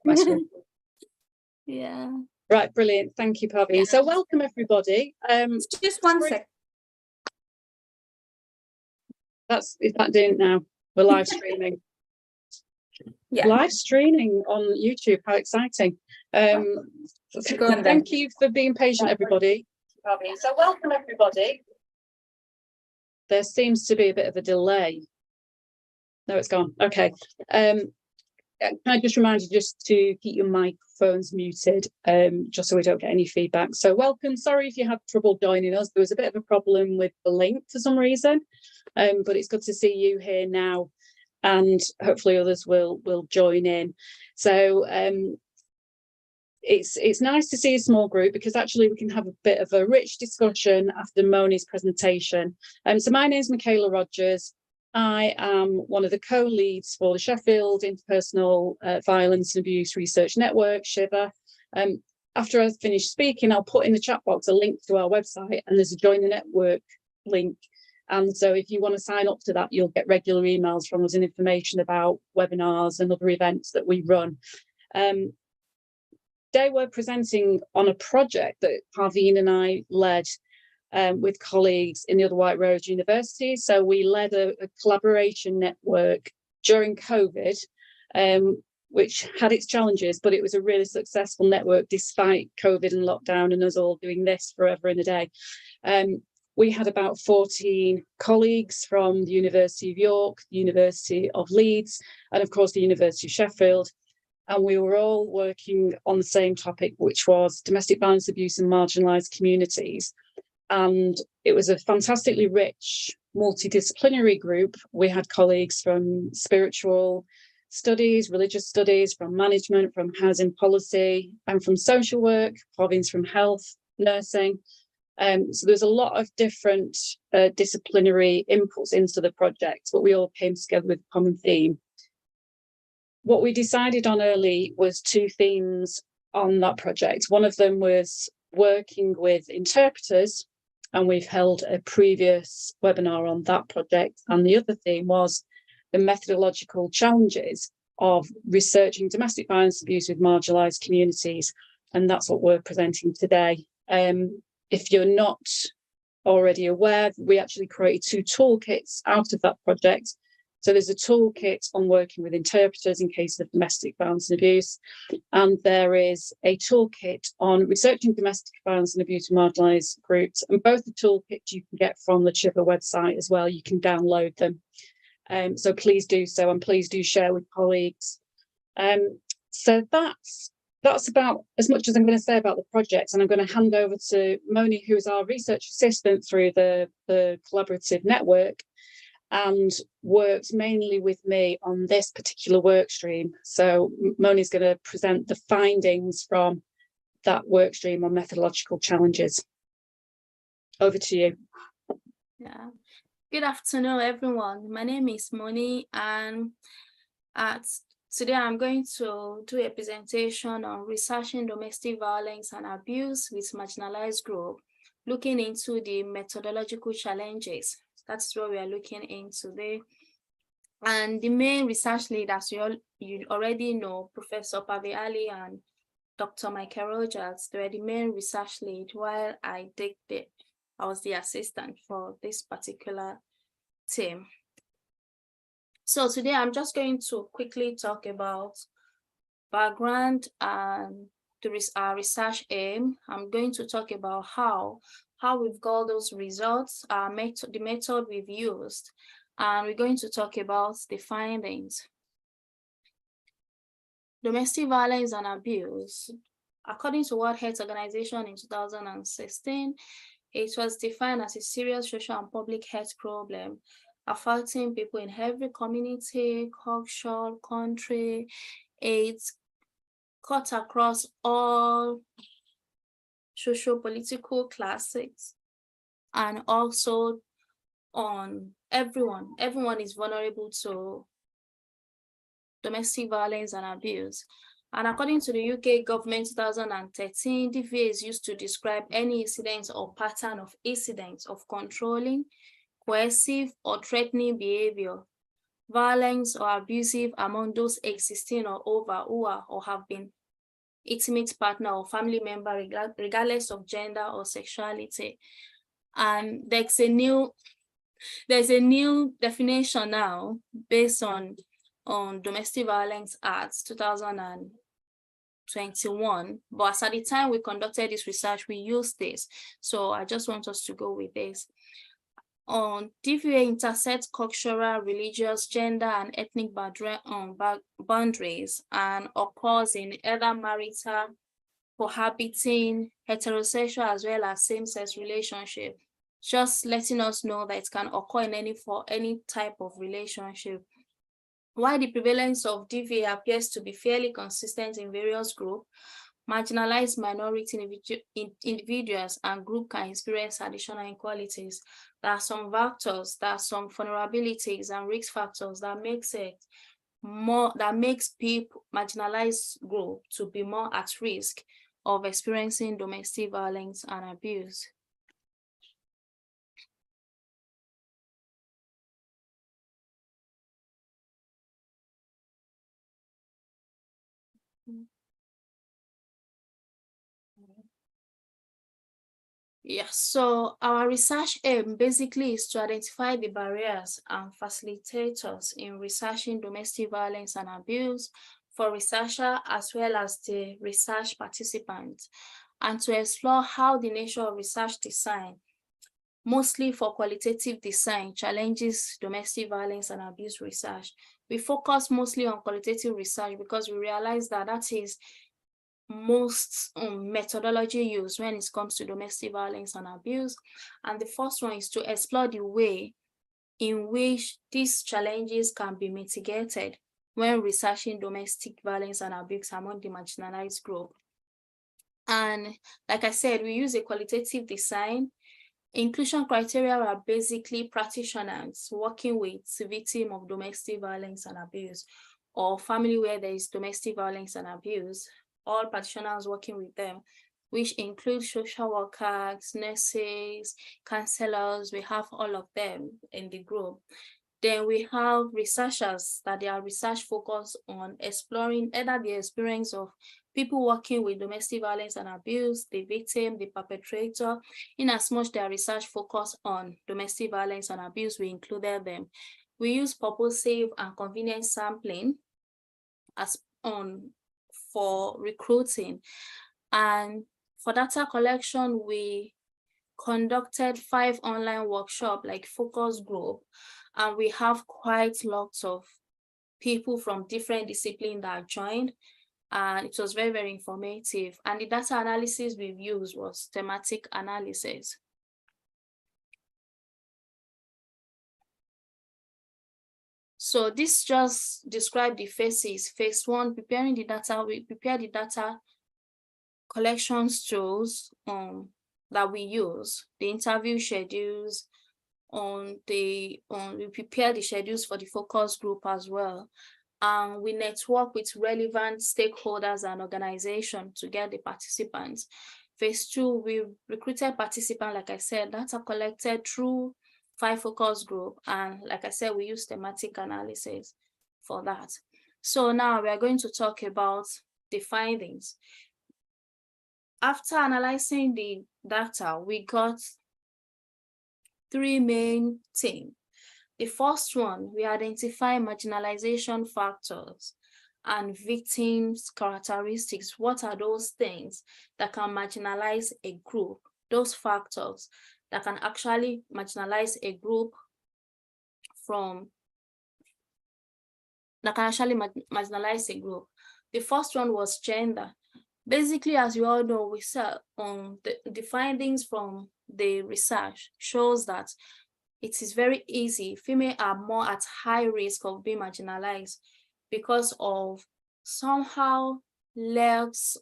question. Yeah. Right, brilliant. Thank you, Paveen. Yeah. So welcome, everybody. Just one sec. Is that doing it now? We're live streaming. Yeah. Live streaming on YouTube. How exciting. Thank you for being patient, everybody. So welcome, everybody. There seems to be a bit of a delay. No, it's gone. Okay. Can I just remind you just to keep your microphones muted, just so we don't get any feedback. So welcome. Sorry if you had trouble joining us. There was a bit of a problem with the link for some reason, but it's good to see you here now, and hopefully others will join in. So it's nice to see a small group, because actually we can have a bit of a rich discussion after Moni's presentation. So my name is Michaela Rogers. I am one of the co-leads for the Sheffield Interpersonal Violence and Abuse Research Network, SHIVA. After I finish speaking, I'll put in the chat box a link to our website, and there's a Join the Network link. And so if you want to sign up to that, you'll get regular emails from us and information about webinars and other events that we run. Today we're presenting on a project that Paveen and I led with colleagues in the other White Rose University. So we led a collaboration network during COVID, which had its challenges, but it was a really successful network despite COVID and lockdown and us all doing this forever and a day. We had about 14 colleagues from the University of York, the University of Leeds, and of course the University of Sheffield. And we were all working on the same topic, which was domestic violence, abuse and marginalised communities. And it was a fantastically rich multidisciplinary group. We had colleagues from spiritual studies, religious studies, from management, from housing policy, and from social work. Paveen's from health, nursing. So there's a lot of different disciplinary inputs into the project, but we all came together with a common theme. What we decided on early was two themes on that project. One of them was working with interpreters, and we've held a previous webinar on that project. And the other theme was the methodological challenges of researching domestic violence abuse with marginalised communities. And that's what we're presenting today. If you're not already aware, we actually created two toolkits out of that project. So there's a toolkit on working with interpreters in case of domestic violence and abuse. And there is a toolkit on researching domestic violence and abuse in marginalised groups. And both the toolkits you can get from the SHIVA website as well. You can download them. So please do so, and please do share with colleagues. So that's about as much as I'm going to say about the project. And I'm going to hand over to Moni, who is our research assistant through the collaborative network, and works mainly with me on this particular work stream. So Moni's going to present the findings from that work stream on methodological challenges. Over to you. Yeah. Good afternoon, everyone. My name is Moni, and today I'm going to do a presentation on researching domestic violence and abuse with marginalized group, looking into the methodological challenges. That's what we are looking into today. And the main research lead, as you already know, Professor Paveen Ali and Dr. Michael Rogers, they were the main research lead, while I was the assistant for this particular team. So today I'm just going to quickly talk about background and our research aim. I'm going to talk about how we've got those results, the method we've used, and we're going to talk about the findings. Domestic violence and abuse, according to World Health Organization in 2016, it was defined as a serious social and public health problem affecting people in every community, culture, country. It's cut across all socio-political classes, and also on everyone. Everyone is vulnerable to domestic violence and abuse. And according to the UK government 2013, DVA is used to describe any incident or pattern of incidents of controlling, coercive, or threatening behavior violence or abusive among those existing or over who are or have been intimate partner or family member, regardless of gender or sexuality. And there's a new definition now based on Domestic Violence Act 2021. But as at the time we conducted this research, we used this. So I just want us to go with this. DVA intersects cultural, religious, gender, and ethnic boundaries and occurs in either marital, cohabiting, heterosexual, as well as same-sex relationship. Just letting us know that it can occur in any type of relationship. While the prevalence of DVA appears to be fairly consistent in various groups, marginalized minority individuals and groups can experience additional inequalities. There are some factors, there are some vulnerabilities and risk factors that makes people marginalized group to be more at risk of experiencing domestic violence and abuse. Yes, so our research aim basically is to identify the barriers and facilitators in researching domestic violence and abuse for researchers as well as the research participants, and to explore how the nature of research design, mostly for qualitative design, challenges domestic violence and abuse research. We focus mostly on qualitative research because we realize that that is most methodology used when it comes to domestic violence and abuse. And the first one is to explore the way in which these challenges can be mitigated when researching domestic violence and abuse among the marginalized group. And like I said, we use a qualitative design. Inclusion criteria are basically practitioners working with victims of domestic violence and abuse, or family where there is domestic violence and abuse, all practitioners working with them, which include social workers, nurses, counselors. We have all of them in the group. Then we have researchers that their research focus on exploring either the experience of people working with domestic violence and abuse, the victim, the perpetrator. In as much their research focus on domestic violence and abuse, we included them. We use purposive and convenient sampling as for recruiting. And for data collection, we conducted 5 online workshops like focus group, and we have quite lots of people from different disciplines that joined, and it was very, very informative. And the data analysis we've used was thematic analysis. So this just describes the phases. Phase 1, preparing the data. We prepare the data collection tools that we use, the interview schedules, we prepare the schedules for the focus group as well. And we network with relevant stakeholders and organizations to get the participants. Phase 2, we recruited participants, like I said, data collected through 5 focus group. And like I said, we use thematic analysis for that. So now we are going to talk about the findings. After analyzing the data, we got 3 main things. The first one, we identify marginalization factors and victims' characteristics. What are those things that can marginalize a group? Those factors that can actually marginalize a group marginalize a group. The first one was gender. Basically, as you all know, we said the findings from the research shows that it is very easy. Females are more at high risk of being marginalized because of somehow less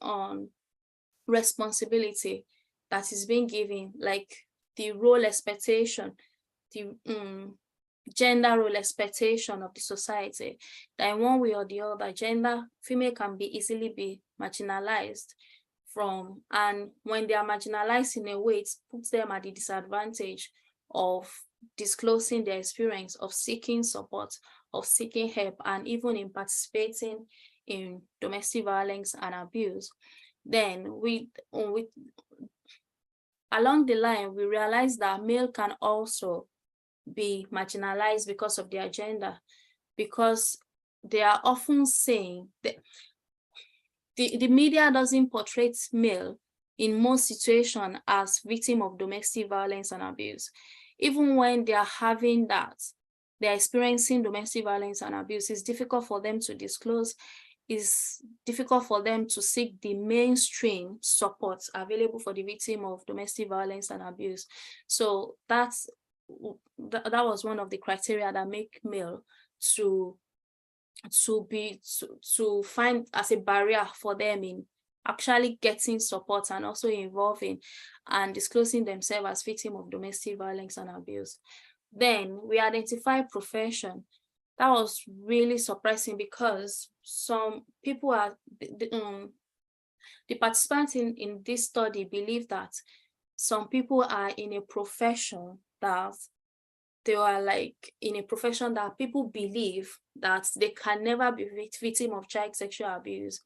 responsibility that is being given, like the role expectation, the gender role expectation of the society, that in one way or the other, female can be easily be marginalized from, and when they are marginalized in a way, it puts them at the disadvantage of disclosing their experience, of seeking support, of seeking help and even in participating in domestic violence and abuse. Then we along the line, we realized that male can also be marginalized because of their gender, because they are often saying that the media doesn't portray male in most situations as victim of domestic violence and abuse. Even when they are having that, they're experiencing domestic violence and abuse, it's difficult for them to disclose. It's difficult for them to seek the mainstream support available for the victim of domestic violence and abuse. So that was one of the criteria that make male to find as a barrier for them in actually getting support and also involving and disclosing themselves as victim of domestic violence and abuse. Then we identify profession. That was really surprising because some people are, the participants in this study believe that some people are in a profession that they are like in a profession that people believe that they can never be victim of child sexual abuse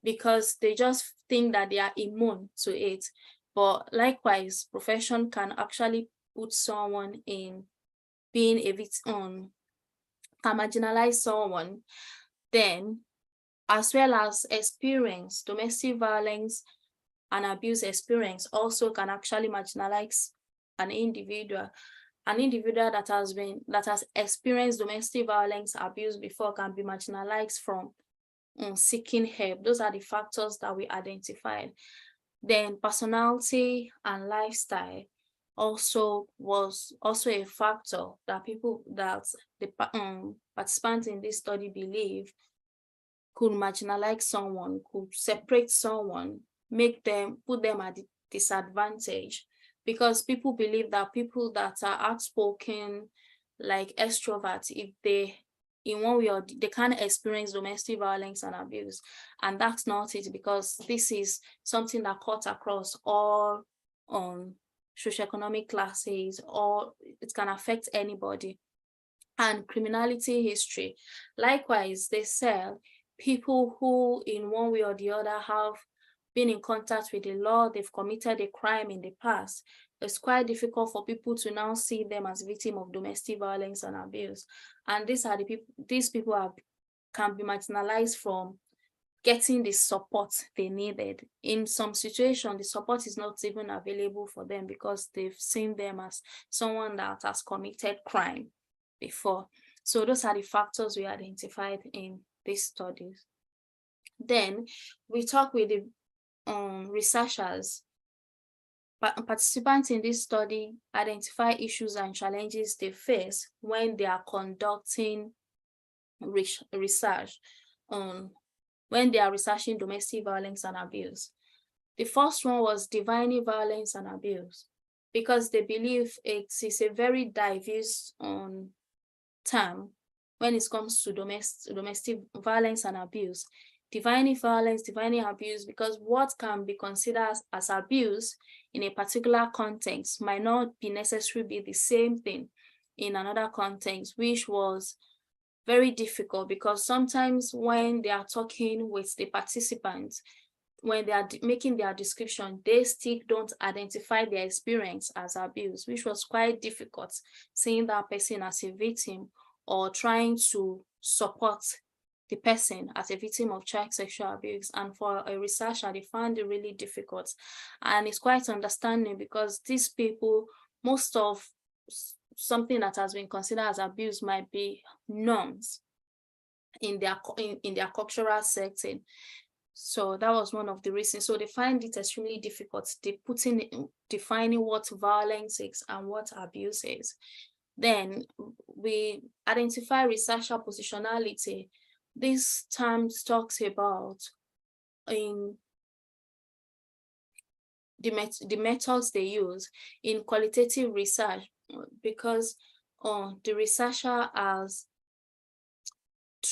because they just think that they are immune to it. But likewise, profession can actually put someone in being a victim, can marginalize someone. Then, as well as experience, domestic violence and abuse experience also can actually marginalize an individual. An individual that has experienced domestic violence abuse before can be marginalized from seeking help. Those are the factors that we identified. Then personality and lifestyle was also a factor that the participants in this study believe could marginalize someone, could separate someone, put them at a disadvantage, because people believe that people that are outspoken, like extroverts, if they in one way or they can't experience domestic violence and abuse. And that's not it, because this is something that cuts across all socioeconomic classes, or it can affect anybody. And criminality history. Likewise, they said people who in one way or the other have been in contact with the law, they've committed a crime in the past, it's quite difficult for people to now see them as victims of domestic violence and abuse. And these people can be marginalized from getting the support they needed. In some situations, the support is not even available for them because they've seen them as someone that has committed crime before. So those are the factors we identified in these studies. Then we talk with the researchers. Participants in this study identify issues and challenges they face when they are conducting research when they are researching domestic violence and abuse. The first one was defining violence and abuse, because they believe it is a very diverse term when it comes to domestic violence and abuse. Defining violence, defining abuse, because what can be considered as abuse in a particular context might not be necessarily be the same thing in another context, which was very difficult, because sometimes when they are talking with the participants, when they are making their description, they still don't identify their experience as abuse, which was quite difficult, seeing that person as a victim or trying to support the person as a victim of child sexual abuse. And for a researcher, they found it really difficult. And it's quite understanding, because these people, most of something that has been considered as abuse might be norms in their cultural setting. So that was one of the reasons. So they find it extremely difficult defining what violence is and what abuse is. Then we identify researcher positionality. This term talks about in the methods they use in qualitative research, because the researcher as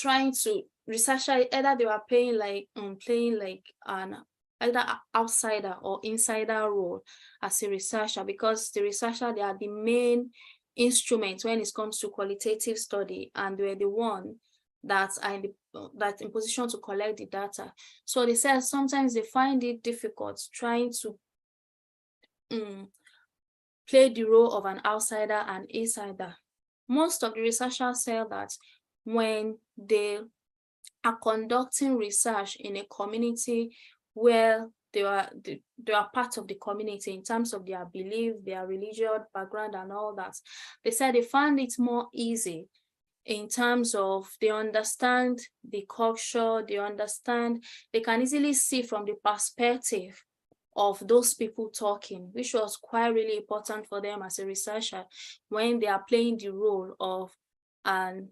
either they were playing like an either outsider or insider role as a researcher, because the researcher, they are the main instrument when it comes to qualitative study, and they're the one that's in position to collect the data. So they said sometimes they find it difficult trying to play the role of an outsider and insider. Most of the researchers say that when they are conducting research in a community where they are part of the community in terms of their belief, their religious background and all that, they said they find it more easy in terms of they understand the culture, they can easily see from the perspective of those people talking, which was quite really important for them as a researcher when they are playing the role of as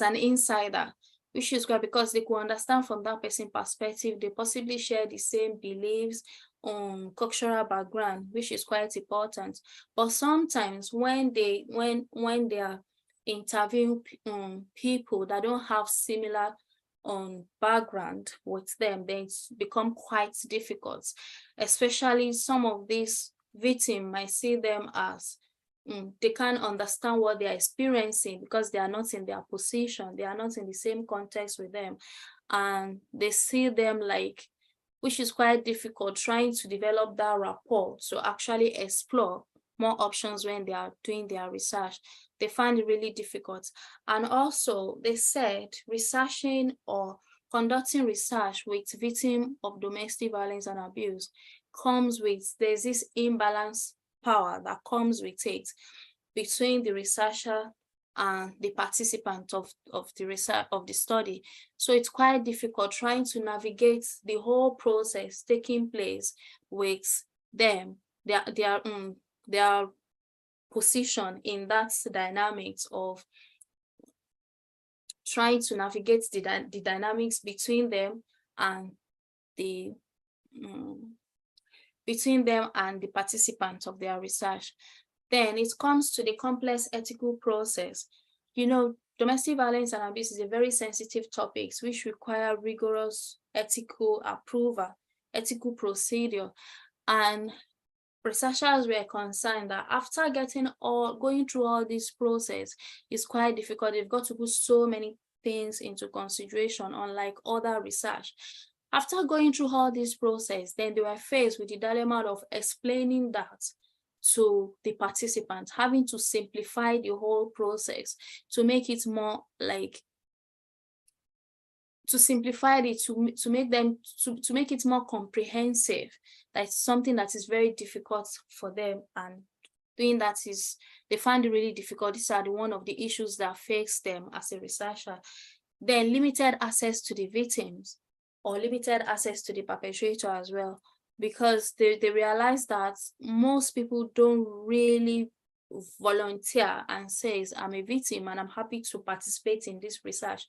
an insider, which is great because they could understand from that person's perspective. They possibly share the same beliefs on cultural background, which is quite important. But sometimes when they are interviewing people that don't have similar background with them, then it's become quite difficult. Especially some of these victims might see them as they can't understand what they are experiencing because they are not in their position, they are not in the same context with them, and they see them like, which is quite difficult trying to develop that rapport to actually explore more options when they are doing their research. They find it really difficult. And also they said researching or conducting research with victims of domestic violence and abuse there's this imbalance power that comes with it between the researcher and the participant of the research of the study. So it's quite difficult trying to navigate the whole process taking place with them, their position in that dynamics of trying to navigate the dynamics between them and the participants of their research. Then it comes to the complex ethical process. You know, domestic violence and abuse is a very sensitive topic which require rigorous ethical approval, ethical procedure. And researchers were concerned that after going through all this process is quite difficult. They've got to put so many things into consideration, unlike other research. After going through all this process, then they were faced with the dilemma of explaining that to the participants, having to simplify the whole process to make it more like, to simplify it, to make it more comprehensive. That's something that is very difficult for them, and doing that they find it really difficult. These are one of the issues that face them as a researcher. Then limited access to the victims or limited access to the perpetrator as well, because they realize that most people don't really volunteer and says, I'm a victim and I'm happy to participate in this research.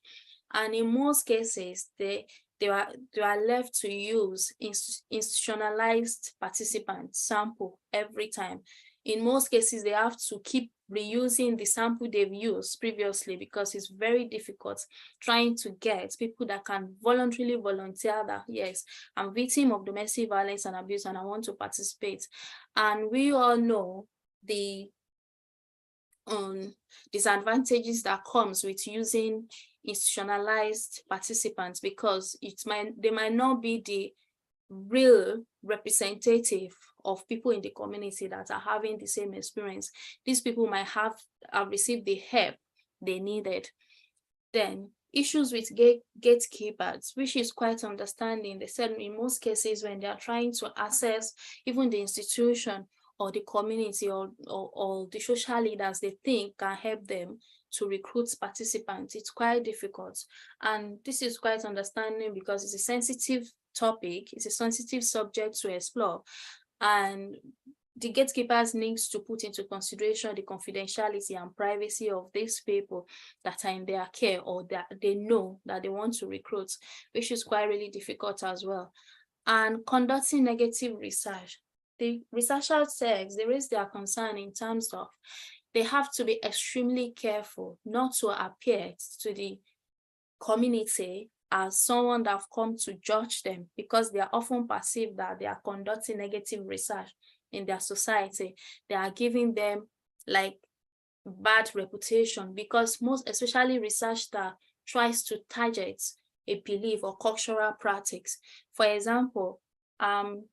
And in most cases, they are left to use institutionalized participant sample every time. In most cases, they have to keep reusing the sample they've used previously because it's very difficult trying to get people that can voluntarily volunteer that, yes, I'm victim of domestic violence and abuse and I want to participate. And we all know the disadvantages that comes with using institutionalized participants, because they might not be the real representative of people in the community that are having the same experience. These people might have received the help they needed. Then issues with gatekeepers, which is quite understanding. They said in most cases when they are trying to access even the institution or the community or the social leaders they think can help them to recruit participants, it's quite difficult. And this is quite understanding because it's a sensitive topic, it's a sensitive subject to explore. And the gatekeepers needs to put into consideration the confidentiality and privacy of these people that are in their care or that they know that they want to recruit, which is quite really difficult as well. And conducting negative research. The researchers says they raise their concern in terms of they have to be extremely careful not to appear to the community as someone that have come to judge them, because they are often perceived that they are conducting negative research in their society. They are giving them like bad reputation, because most especially research that tries to target a belief or cultural practice. For example,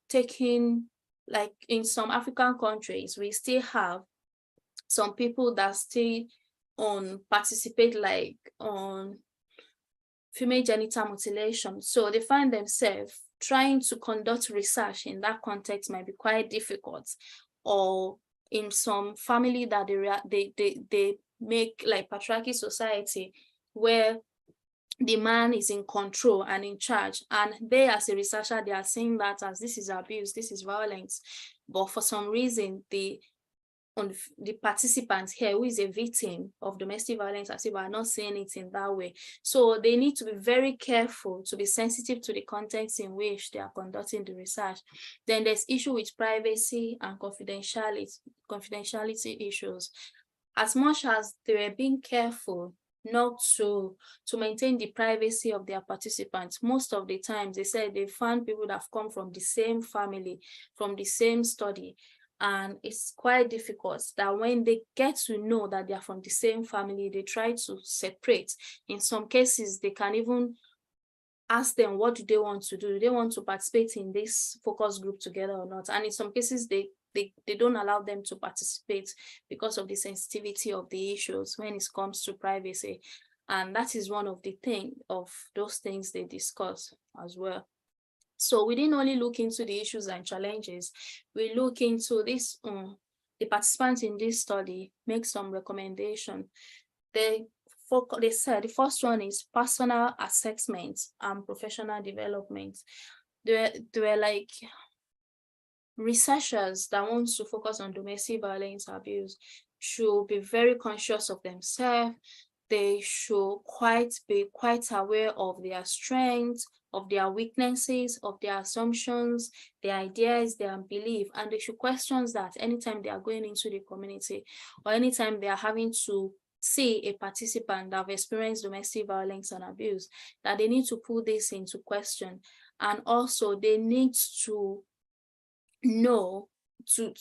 taking like in some African countries, we still have some people that still participate like on female genital mutilation. So they find themselves trying to conduct research in that context might be quite difficult. Or in some family that they make like patriarchy society where the man is in control and in charge, and they as a researcher, they are saying that as this is abuse, this is violence. But for some reason, the participants here who is a victim of domestic violence as if are not seeing it in that way. So they need to be very careful, to be sensitive to the context in which they are conducting the research. Then there's issue with privacy and confidentiality issues. As much as they were being careful not to maintain the privacy of their participants, most of the times they said they found people that have come from the same family, from the same study. And it's quite difficult that when they get to know that they are from the same family, they try to separate. In some cases, they can even ask them, what do they want to do? Do they want to participate in this focus group together or not? And in some cases, they don't allow them to participate because of the sensitivity of the issues when it comes to privacy. And that is one of those things they discuss as well. So we didn't only look into the issues and challenges, we look into this, the participants in this study make some recommendation. They said the first one is personal assessment and professional development. They were like researchers that want to focus on domestic violence abuse should be very conscious of themselves. They should be quite aware of their strengths, of their weaknesses, of their assumptions, their ideas, their belief, and they should question that anytime they are going into the community or anytime they are having to see a participant that have experienced domestic violence and abuse, that they need to put this into question. And also they need to know to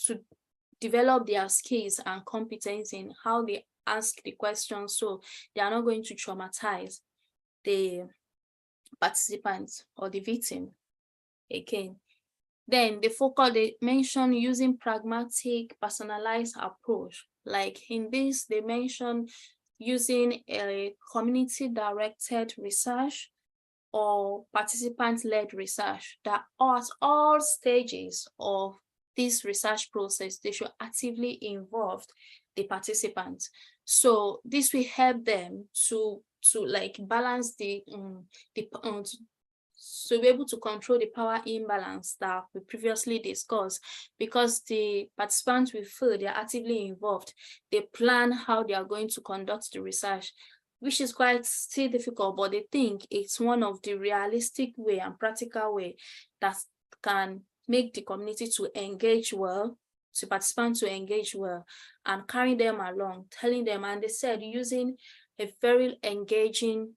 develop their skills and competence in how they ask the questions, so they are not going to traumatize the participants or the victim again. Then they mention using pragmatic, personalized approach. Like in this, they mention using a community-directed research or participant-led research, that at all stages of this research process, they should actively involve the participants. So this will help them to like balance so be able to control the power imbalance that we previously discussed, because the participants will feel they are actively involved. They plan how they are going to conduct the research, which is quite still difficult, but they think it's one of the realistic way and practical way that can make the community to engage well, to participants to engage well, and carry them along, telling them. And they said using a very engaging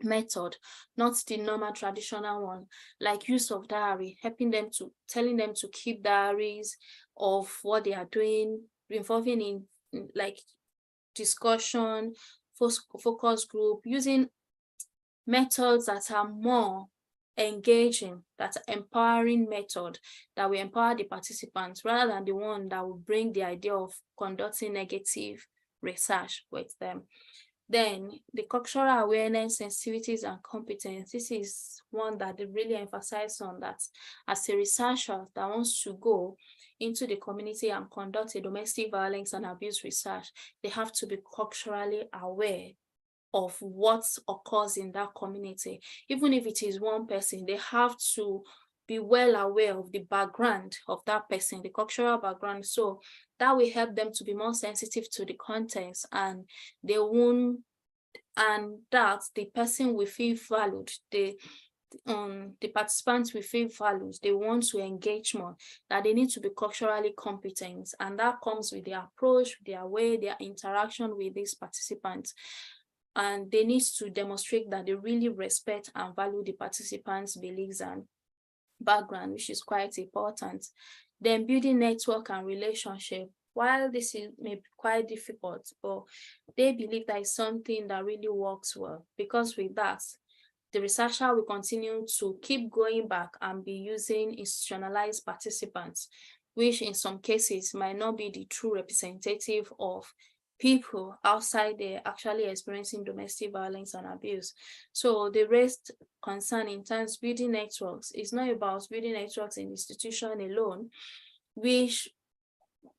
method, not the normal traditional one, like use of diary, telling them to keep diaries of what they are doing, involving in like discussion, focus group, using methods that are more engaging, that empowering method that will empower the participants rather than the one that will bring the idea of conducting negative research with them. Then the cultural awareness, sensitivities, and competence. This is one that they really emphasize on, that as a researcher that wants to go into the community and conduct a domestic violence and abuse research, they have to be culturally aware of what occurs in that community. Even if it is one person, they have to be well aware of the background of that person, the cultural background. So that will help them to be more sensitive to the context, and they won't, and that the person will feel valued. The participants will feel valued. They want to engage more, that they need to be culturally competent, and that comes with their approach, their way, their interaction with these participants. And they need to demonstrate that they really respect and value the participants' beliefs and background, which is quite important. Then building network and relationship. While this may be quite difficult, but they believe that is something that really works well, because with that, the researcher will continue to keep going back and be using institutionalized participants, which in some cases might not be the true representative of people outside there actually experiencing domestic violence and abuse. So the raised concern in terms of building networks is not about building networks in institution alone, which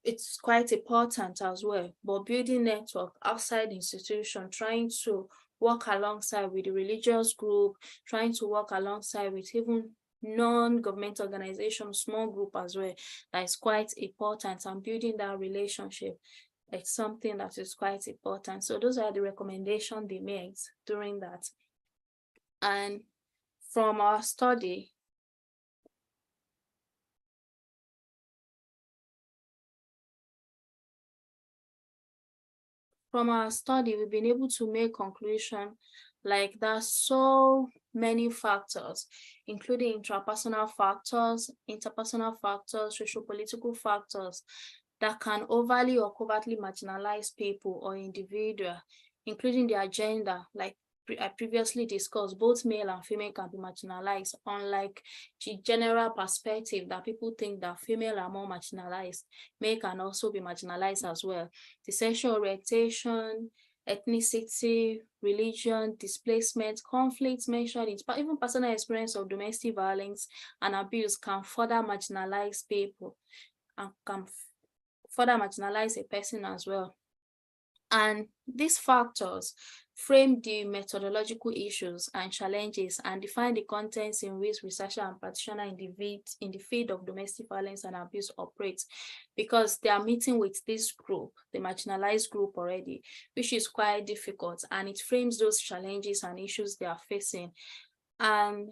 it's quite important as well, but building network outside the institution, trying to work alongside with the religious group, trying to work alongside with even non-government organizations, small group as well, that is quite important, and building that relationship, it's something that is quite important. So those are the recommendations they made during that. And from our study, we've been able to make conclusion like there's so many factors, including intrapersonal factors, interpersonal factors, sociopolitical factors, that can overly or covertly marginalize people or individual, including their gender. Like I previously discussed, both male and female can be marginalized, unlike the general perspective that people think that female are more marginalized, male can also be marginalized as well. The sexual orientation, ethnicity, religion, displacement, conflicts mentioned, even personal experience of domestic violence and abuse can further marginalize people and can further marginalize a person as well. And these factors frame the methodological issues and challenges and define the contents in which researcher and practitioner in the field of domestic violence and abuse operate, because they are meeting with this group, the marginalized group already, which is quite difficult, and it frames those challenges and issues they are facing. And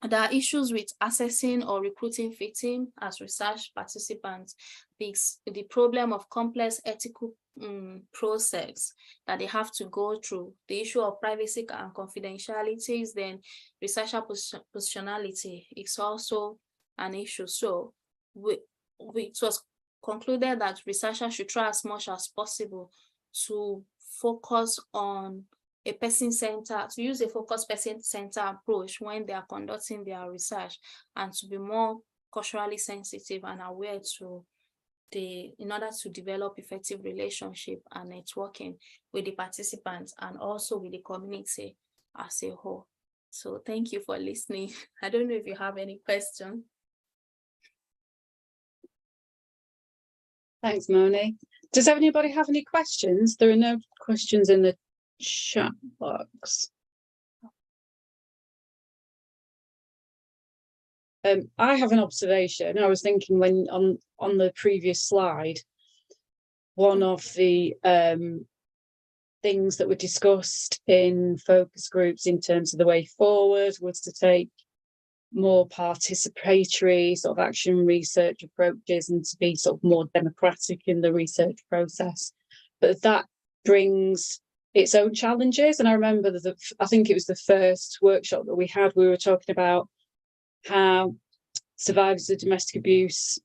there are issues with assessing or recruiting victims as research participants, the problem of complex ethical process that they have to go through, the issue of privacy and confidentiality, then researcher positionality is also an issue. So it was concluded that researchers should try as much as possible to focus on a person-centered, to use a focused person-centered approach when they are conducting their research, and to be more culturally sensitive and aware in order to develop effective relationship and networking with the participants and also with the community as a whole. So thank you for listening. I don't know if you have any questions. Thanks, Moni. Does anybody have any questions? There are no questions in the chat box. I have an observation. I was thinking when on the previous slide, one of the things that were discussed in focus groups in terms of the way forward was to take more participatory sort of action research approaches and to be sort of more democratic in the research process. But that brings its own challenges. And I remember that I think it was the first workshop that we were talking about how survivors of domestic abuse,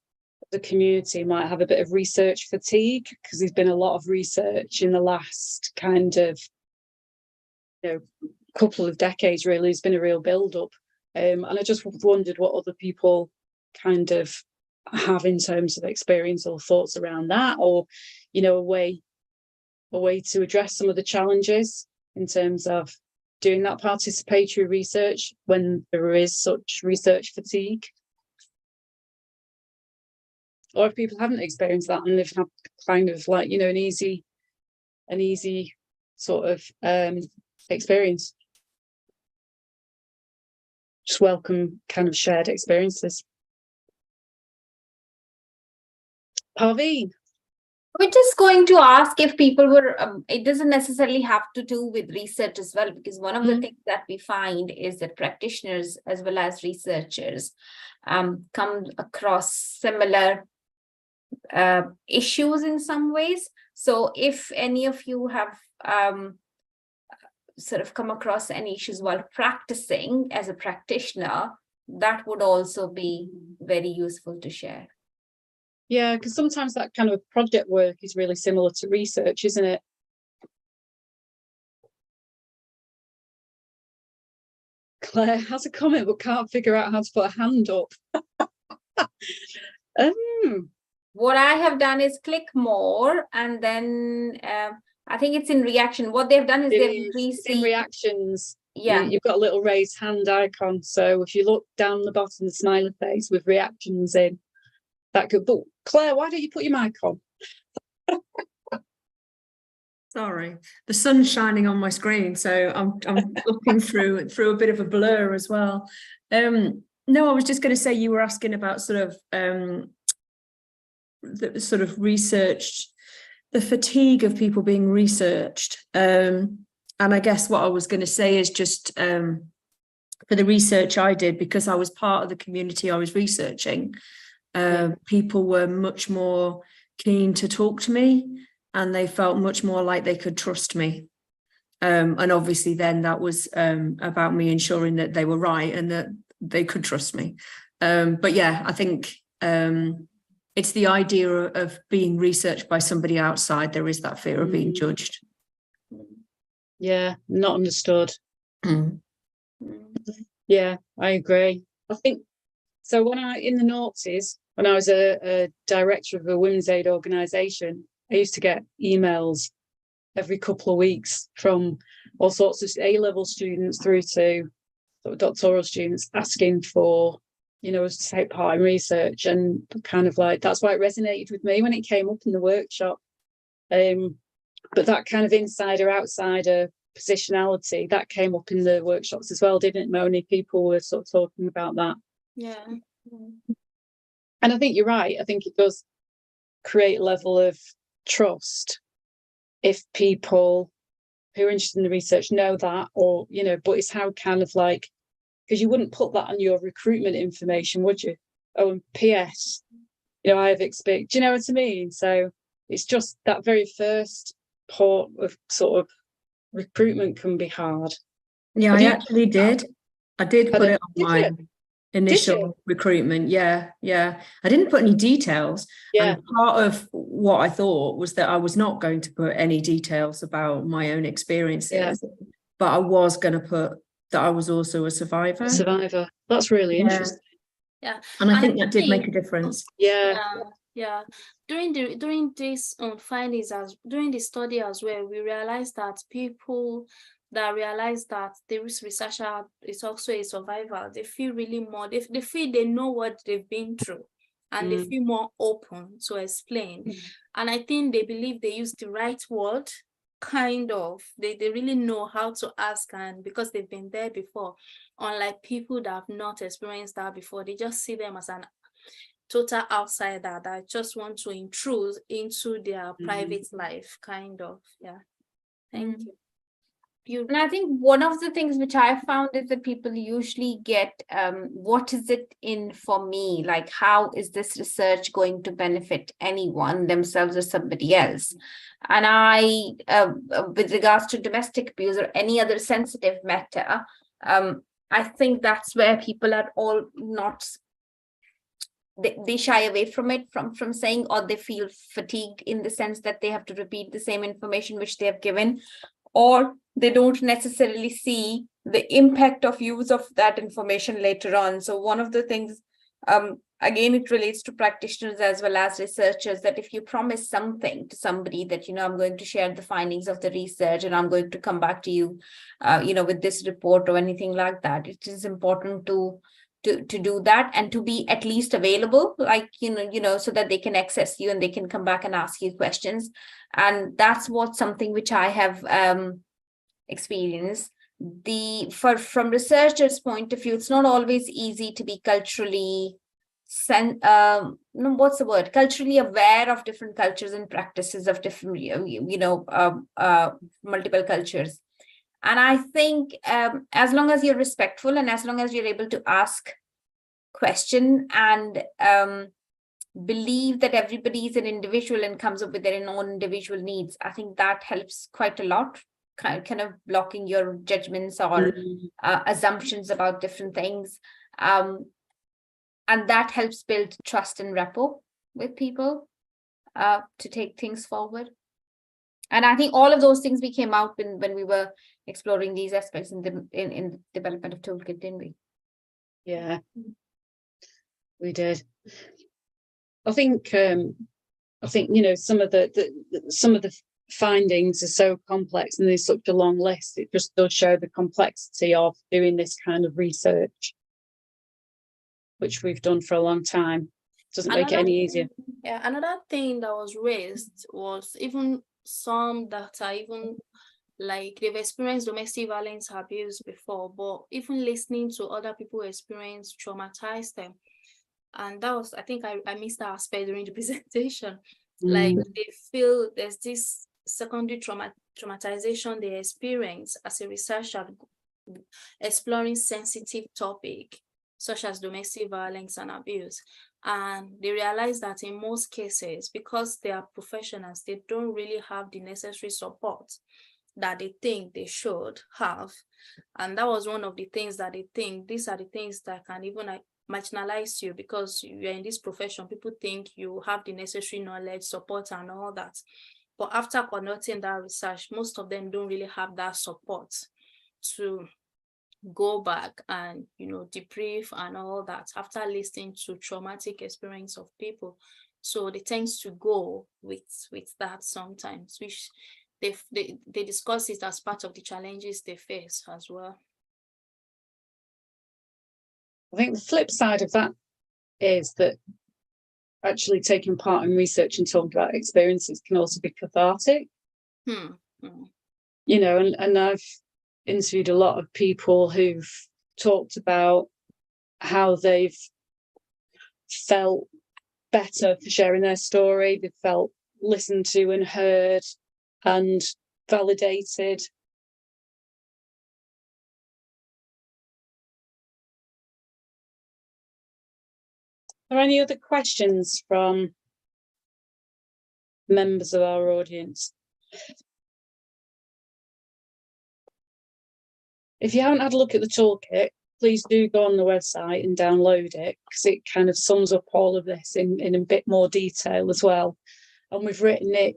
the community might have a bit of research fatigue, because there's been a lot of research in the last kind of couple of decades. Really, there's been a real build-up, and I just wondered what other people kind of have in terms of experience or thoughts around that, or a way to address some of the challenges in terms of doing that participatory research when there is such research fatigue. Or if people haven't experienced that and they've had kind of like, an easy sort of experience. Just welcome kind of shared experiences. Parveen. We're just going to ask if people were, it doesn't necessarily have to do with research as well, because one of the things that we find is that practitioners as well as researchers come across similar issues in some ways. So if any of you have sort of come across any issues while practicing as a practitioner, that would also be very useful to share. Yeah, because sometimes that kind of project work is really similar to research, isn't it? Claire has a comment but can't figure out how to put a hand up. What I have done is click more, and then I think it's in reaction. What they've done is they've increased in reactions. Yeah, you've got a little raised hand icon. So if you look down the bottom, the smiley face with reactions in, that could. But Claire, why don't you put your mic on? Sorry, the sun's shining on my screen, so I'm looking through a bit of a blur as well. No, I was just going to say, you were asking about sort of the sort of researched, the fatigue of people being researched, and I guess what I was going to say is just for the research I did, because I was part of the community I was researching, people were much more keen to talk to me, and they felt much more like they could trust me. And obviously then that was about me ensuring that they were right and that they could trust me. But yeah, I think it's the idea of being researched by somebody outside. There is that fear of being judged. Yeah, not understood. Yeah, I agree. I think so. In the noughties, when I was a director of a women's aid organisation, I used to get emails every couple of weeks from all sorts of A-level students through to sort of doctoral students asking for, us to take part in research, and kind of like, that's why it resonated with me when it came up in the workshop. But that kind of insider outsider positionality, that came up in the workshops as well, didn't it, Moni? People were sort of talking about that. Yeah. And I think you're right. I think it does create a level of trust if people who are interested in the research know that, or but it's how kind of like, because you wouldn't put that on your recruitment information, would you? Oh, and PS, I have experience. Do you know what I mean? So it's just that very first part of sort of recruitment can be hard. Yeah, I actually did. I did put it on my initial recruitment. Yeah. I didn't put any details. Yeah. And part of what I thought was that I was not going to put any details about my own experiences, but I was going to put that I was also a survivor. That's really interesting. Yeah. And I think that did make a difference. Yeah. During these findings, during the study as well, we realized that people that realize that the researcher is also a survivor, they feel really more, they feel they know what they've been through, and they feel more open to explain. And I think they believe they use the right word, kind of. They really know how to ask, and because they've been there before, unlike people that have not experienced that before, they just see them as an total outsider that just want to intrude into their private life, kind of. Yeah. Thank you. And I think one of the things which I found is that people usually get, what is it in for me? Like, how is this research going to benefit anyone, themselves or somebody else? And I, with regards to domestic abuse or any other sensitive matter, I think that's where people are all not, they shy away from it, from saying, or they feel fatigued in the sense that they have to repeat the same information which they have given, or they don't necessarily see the impact of use of that information later on. So one of the things, again, it relates to practitioners as well as researchers, that if you promise something to somebody that, I'm going to share the findings of the research and I'm going to come back to you, with this report or anything like that, it is important to do that and to be at least available, like, so that they can access you and they can come back and ask you questions. And that's something which I have experienced. From researchers' point of view, it's not always easy to be culturally culturally aware of different cultures and practices of different, multiple cultures. And I think as long as you're respectful and as long as you're able to ask question and believe that everybody is an individual and comes up with their own individual needs, I think that helps quite a lot, kind of blocking your judgments or assumptions about different things. And that helps build trust and rapport with people to take things forward. And I think all of those things we came out when we were exploring these aspects in the development of toolkit, didn't we? Yeah, we did. I think you know, some of the findings are so complex and there's such a long list. It just does show the complexity of doing this kind of research, which we've done for a long time. Doesn't make it any easier. Yeah, another thing that was raised was even some that are even like they've experienced domestic violence abuse before, but even listening to other people experience traumatized them. And that was, I think I missed that aspect during the presentation. Like they feel there's this secondary traumatization they experience as a researcher exploring sensitive topic such as domestic violence and abuse. And they realize that in most cases, because they are professionals, they don't really have the necessary support that they think they should have. And that was one of the things that they think, these are the things that can even marginalize you because you're in this profession. People think you have the necessary knowledge, support, and all that. But after conducting that research, most of them don't really have that support to go back and, you know, debrief and all that after listening to traumatic experience of people. So they tend to go with that sometimes, which they discuss it as part of the challenges they face as well. I think the flip side of that is that actually taking part in research and talking about experiences can also be cathartic. You know, and I've interviewed a lot of people who've talked about how they've felt better for sharing their story. They've felt listened to and heard and validated. Are there any other questions from members of our audience? If you haven't had a look at the toolkit, please do go on the website and download it, because it kind of sums up all of this in a bit more detail as well. And we've written it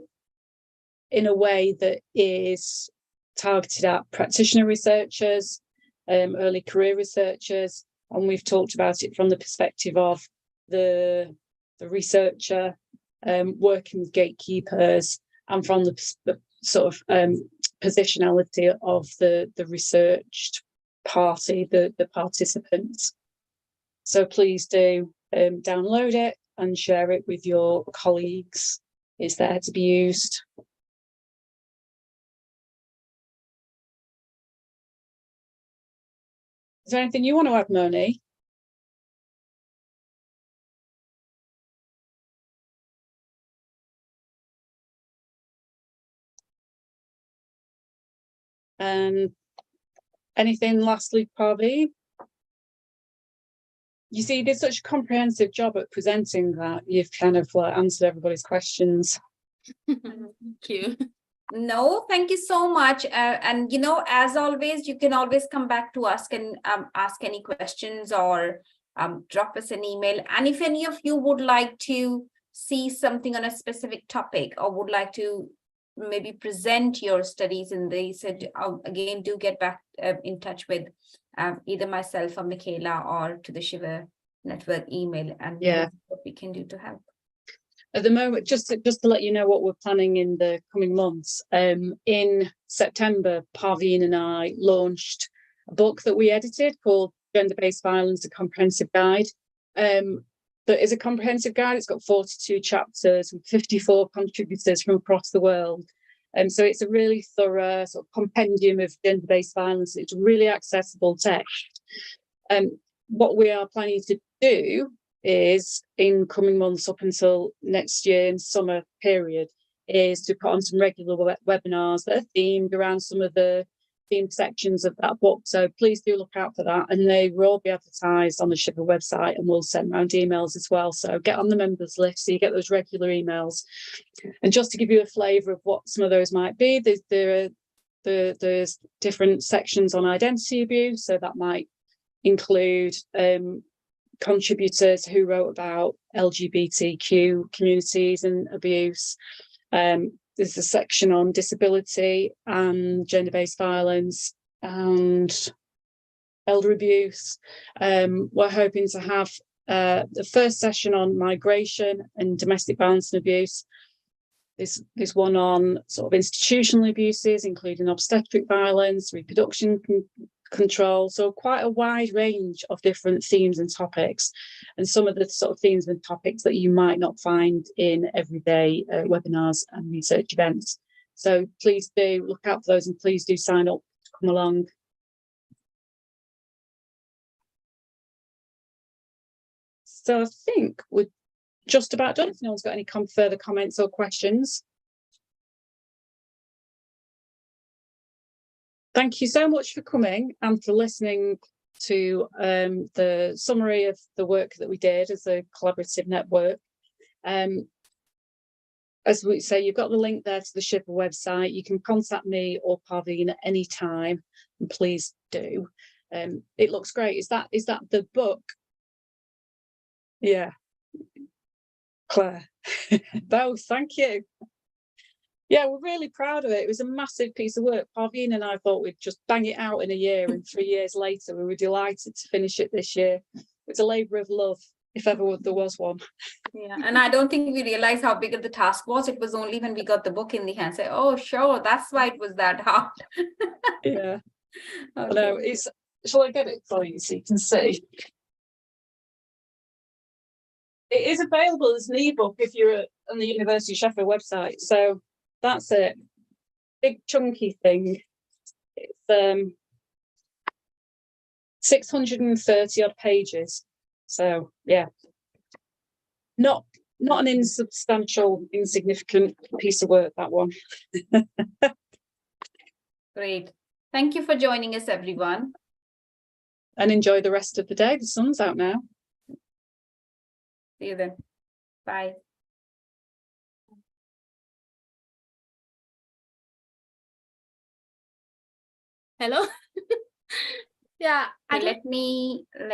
in a way that is targeted at practitioner researchers, early career researchers, and we've talked about it from the perspective of the researcher working with gatekeepers, and from the sort of positionality of the researched party, the participants. So please do download it and share it with your colleagues. It's there to be used. Is there anything you want to add, Moni? Anything lastly, Parveen? You see, you did such a comprehensive job at presenting that you've kind of answered everybody's questions. Thank you. No, thank you so much. And, you know, as always, you can always come back to us and ask any questions or drop us an email. And if any of you would like to see something on a specific topic or would like to maybe present your studies in these, again, do get back in touch with either myself or Michaela or to the Shiva Network email, and what we can do to help. At the moment, just to let you know what we're planning in the coming months, in September, Parveen and I launched a book that we edited called Gender-Based Violence, a Comprehensive Guide. That is a comprehensive guide. It's got 42 chapters and 54 contributors from across the world. So it's a really thorough sort of compendium of gender-based violence. It's really accessible text. What we are planning to do is, in coming months up until next year in summer period, is to put on some regular webinars that are themed around some of the themed sections of that book. So please do look out for that, and they will all be advertised on the Shiva website, and we'll send around emails as well. So get on the members list so you get those regular emails. And just to give you a flavour of what some of those might be, there's different sections on identity abuse. So that might include contributors who wrote about LGBTQ communities and abuse. There's a section on disability and gender-based violence and elder abuse. We're hoping to have the first session on migration and domestic violence and abuse. There's one on sort of institutional abuses, including obstetric violence, reproduction control. So quite a wide range of different themes and topics, and some of the sort of themes and topics that you might not find in everyday webinars and research events. So please do look out for those, and please do sign up to come along. So I think we're just about done. If no one's got any further comments or questions. Thank you so much for coming and for listening to the summary of the work that we did as a collaborative network. As we say, you've got the link there to the SHIFA website. You can contact me or Parveen at any time, and please do. It looks great. Is that the book? Yeah. Claire. Both, thank you. Yeah, we're really proud of it. It was a massive piece of work. Parveen and I thought we'd just bang it out in a year, and 3 years later we were delighted to finish it this year. It's a labour of love, if ever there was one. Yeah, and I don't think we realized how big of the task was. It was only when we got the book in the hand, say, oh, sure, that's why it was that hard. Yeah. Okay. No, shall I get it for you so you can see? It is available as an ebook if you're on the University of Sheffield website. So that's it. Big chunky thing. It's 630 odd pages. So yeah, not an insubstantial, insignificant piece of work, that one. Great. Thank you for joining us, everyone. And enjoy the rest of the day. The sun's out now. See you then. Bye. Hello. Yeah, Let me